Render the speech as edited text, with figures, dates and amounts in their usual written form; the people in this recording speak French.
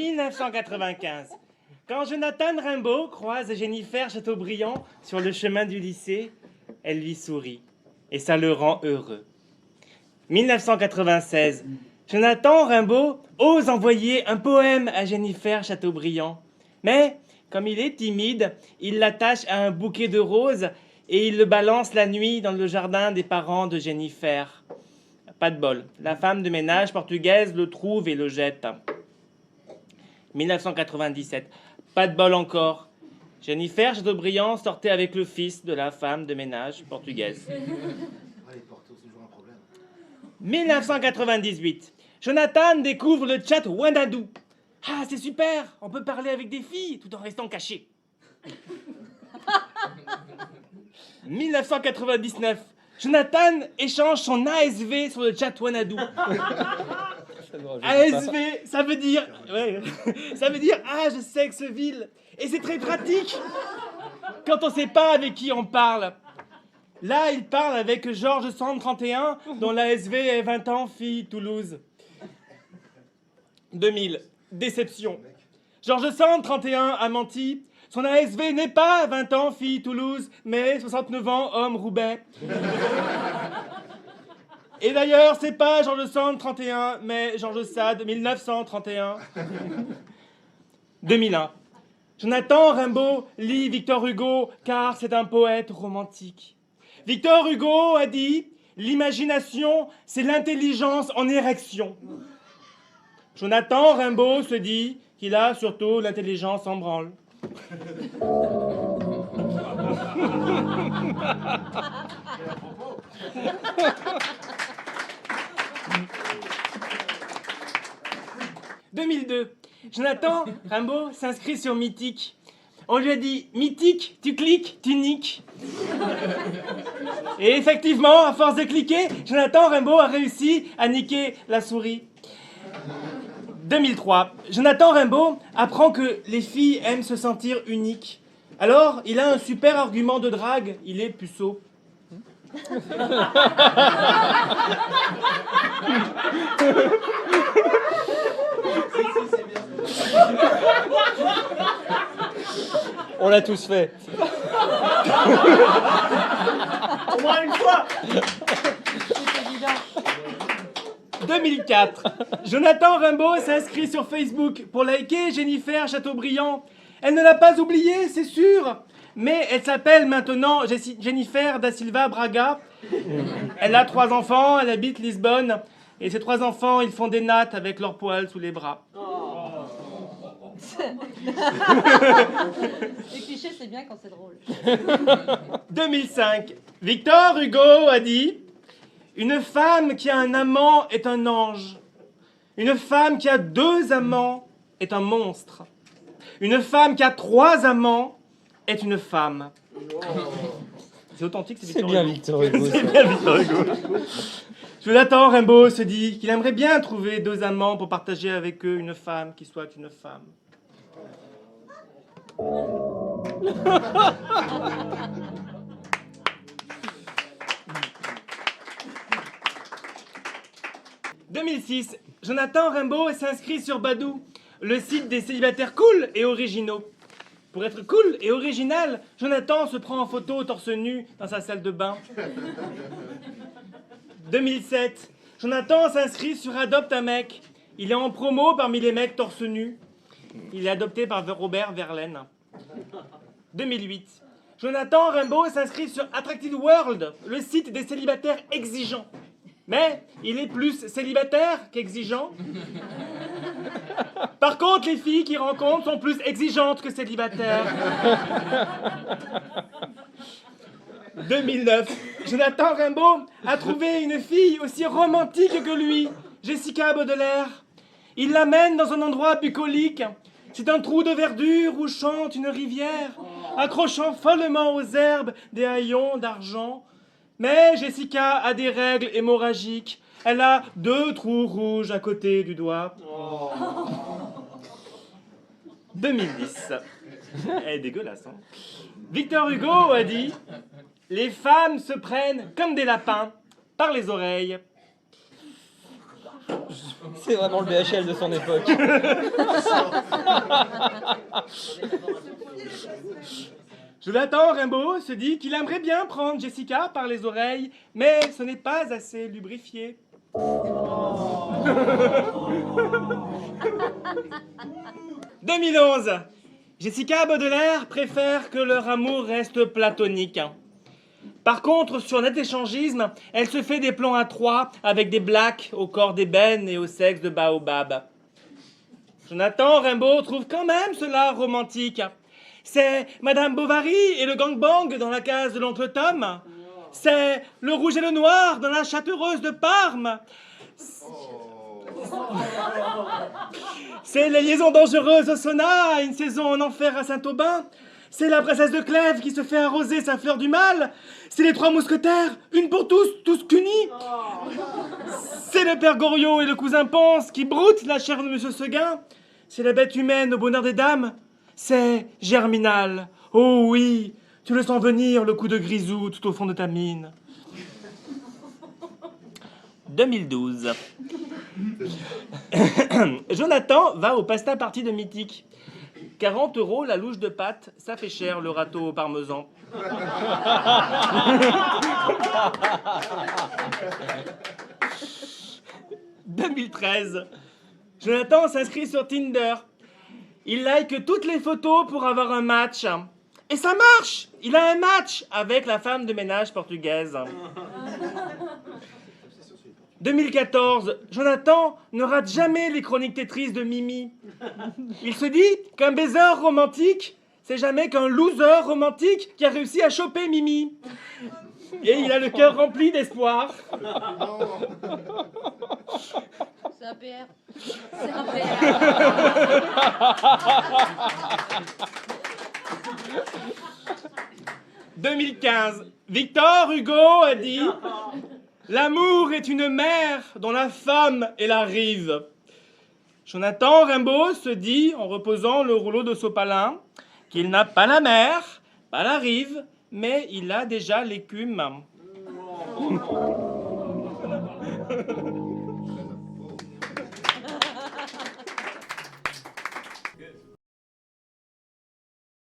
1995. Quand Jonathan Rimbaud croise Jennifer Chateaubriand sur le chemin du lycée, elle lui sourit et ça le rend heureux. 1996. Jonathan Rimbaud ose envoyer un poème à Jennifer Chateaubriand. Mais, comme il est timide, il l'attache à un bouquet de roses et il le balance la nuit dans le jardin des parents de Jennifer. Pas de bol. La femme de ménage portugaise le trouve et le jette. 1997. Pas de bol encore. Jennifer Chateaubriand sortait avec le fils de la femme de ménage portugaise. 1998. Jonathan découvre le chat Wanadoo. Ah, c'est super, on peut parler avec des filles tout en restant caché. 1999. Jonathan échange son ASV sur le chat Wanadoo. ASV, ça veut dire... Ouais, ça veut dire « Ah, je sexville ». Et c'est très pratique quand on ne sait pas avec qui on parle. Là, il parle avec Georges 131, dont l'ASV est 20 ans, fille, Toulouse. 2000. Déception. Georges 131 a menti. Son ASV n'est pas 20 ans, fille, Toulouse, mais 69 ans, homme, Roubaix. Et d'ailleurs, c'est pas Georges Sand 31, mais Georges Sade 1931. 2001. Jonathan Rimbaud lit Victor Hugo car c'est un poète romantique. Victor Hugo a dit « L'imagination, c'est l'intelligence en érection ». Jonathan Rimbaud se dit qu'il a surtout l'intelligence en branle. « 2002. Jonathan Rimbaud s'inscrit sur Mythique. On lui a dit « Mythique, tu cliques, tu niques ». Et effectivement, à force de cliquer, Jonathan Rimbaud a réussi à niquer la souris. 2003. Jonathan Rimbaud apprend que les filles aiment se sentir uniques. Alors, il a un super argument de drague, il est puceau. On l'a tous fait. Au moins une fois. 2004. Jonathan Rimbaud s'inscrit sur Facebook pour liker Jennifer Chateaubriand. Elle ne l'a pas oublié, c'est sûr. Mais elle s'appelle maintenant Jennifer da Silva Braga. Elle a 3 enfants, elle habite Lisbonne. Et ces 3 enfants, ils font des nattes avec leurs poils sous les bras. Les clichés, c'est bien quand c'est drôle. 2005. Victor Hugo a dit « Une femme qui a un amant est un ange. Une femme qui a 2 amants est un monstre. Une femme qui a 3 amants est une femme. » C'est authentique, c'est Victor Hugo. C'est bien Victor Hugo. C'est bien Victor Hugo. Jonathan Rimbaud se dit qu'il aimerait bien trouver 2 amants pour partager avec eux une femme qui soit une femme. « 2006. Jonathan Rimbaud s'inscrit sur Badoo, le site des célibataires cool et originaux. Pour être cool et original, Jonathan se prend en photo torse nu dans sa salle de bain. 2007. Jonathan s'inscrit sur Adopte un mec. Il est en promo parmi les mecs torse nu. Il est adopté par Robert Verlaine. 2008. Jonathan Rimbaud s'inscrit sur Attractive World, le site des célibataires exigeants. Mais il est plus célibataire qu'exigeant. Par contre, les filles qu'il rencontre sont plus exigeantes que célibataires. 2009. Jonathan Rimbaud a trouvé une fille aussi romantique que lui, Jessica Baudelaire. Il l'amène dans un endroit bucolique. C'est un trou de verdure où chante une rivière, accrochant follement aux herbes des haillons d'argent. Mais Jessica a des règles hémorragiques. Elle a 2 trous rouges à côté du doigt. 2010. Elle est dégueulasse, hein. Victor Hugo a dit « Les femmes se prennent comme des lapins par les oreilles. » C'est vraiment le BHL de son époque. Jonathan Rimbaud se dit qu'il aimerait bien prendre Jessica par les oreilles, mais ce n'est pas assez lubrifié. 2011. Jessica Baudelaire préfère que leur amour reste platonique. Par contre, sur net-échangisme, elle se fait des plans à trois avec des blacks au corps d'ébène et au sexe de baobab. Jonathan Rimbaud trouve quand même cela romantique. C'est Madame Bovary et le gangbang dans la case de l'oncle Tom. C'est le rouge et le noir dans la châteaureuse de Parme. C'est les liaisons dangereuses au sauna, une saison en enfer à Saint-Aubin. C'est la princesse de Clèves qui se fait arroser sa fleur du mal. C'est les trois mousquetaires, une pour tous, tous cunis. C'est le père Goriot et le cousin Ponce qui broutent la chair de Monsieur Seguin. C'est la bête humaine au bonheur des dames. C'est Germinal. Oh oui, tu le sens venir, le coup de grisou tout au fond de ta mine. 2012. Jonathan va au pasta party de Mythique. 40 € la louche de pâte, ça fait cher le râteau au parmesan. « 2013. Jonathan s'inscrit sur Tinder. Il like toutes les photos pour avoir un match. Et ça marche! Il a un match avec la femme de ménage portugaise. 2014. Jonathan ne rate jamais les chroniques Tetris de Mimi. Il se dit qu'un baiser romantique, c'est jamais qu'un loser romantique qui a réussi à choper Mimi. Et il a le cœur rempli d'espoir. C'est un PR. C'est un PR. 2015. Victor Hugo a dit « L'amour est une mer dont la femme est la rive ». Jonathan Rimbaud se dit, en reposant le rouleau de sopalin, qu'il n'a pas la mer, pas la rive, mais il a déjà l'écume.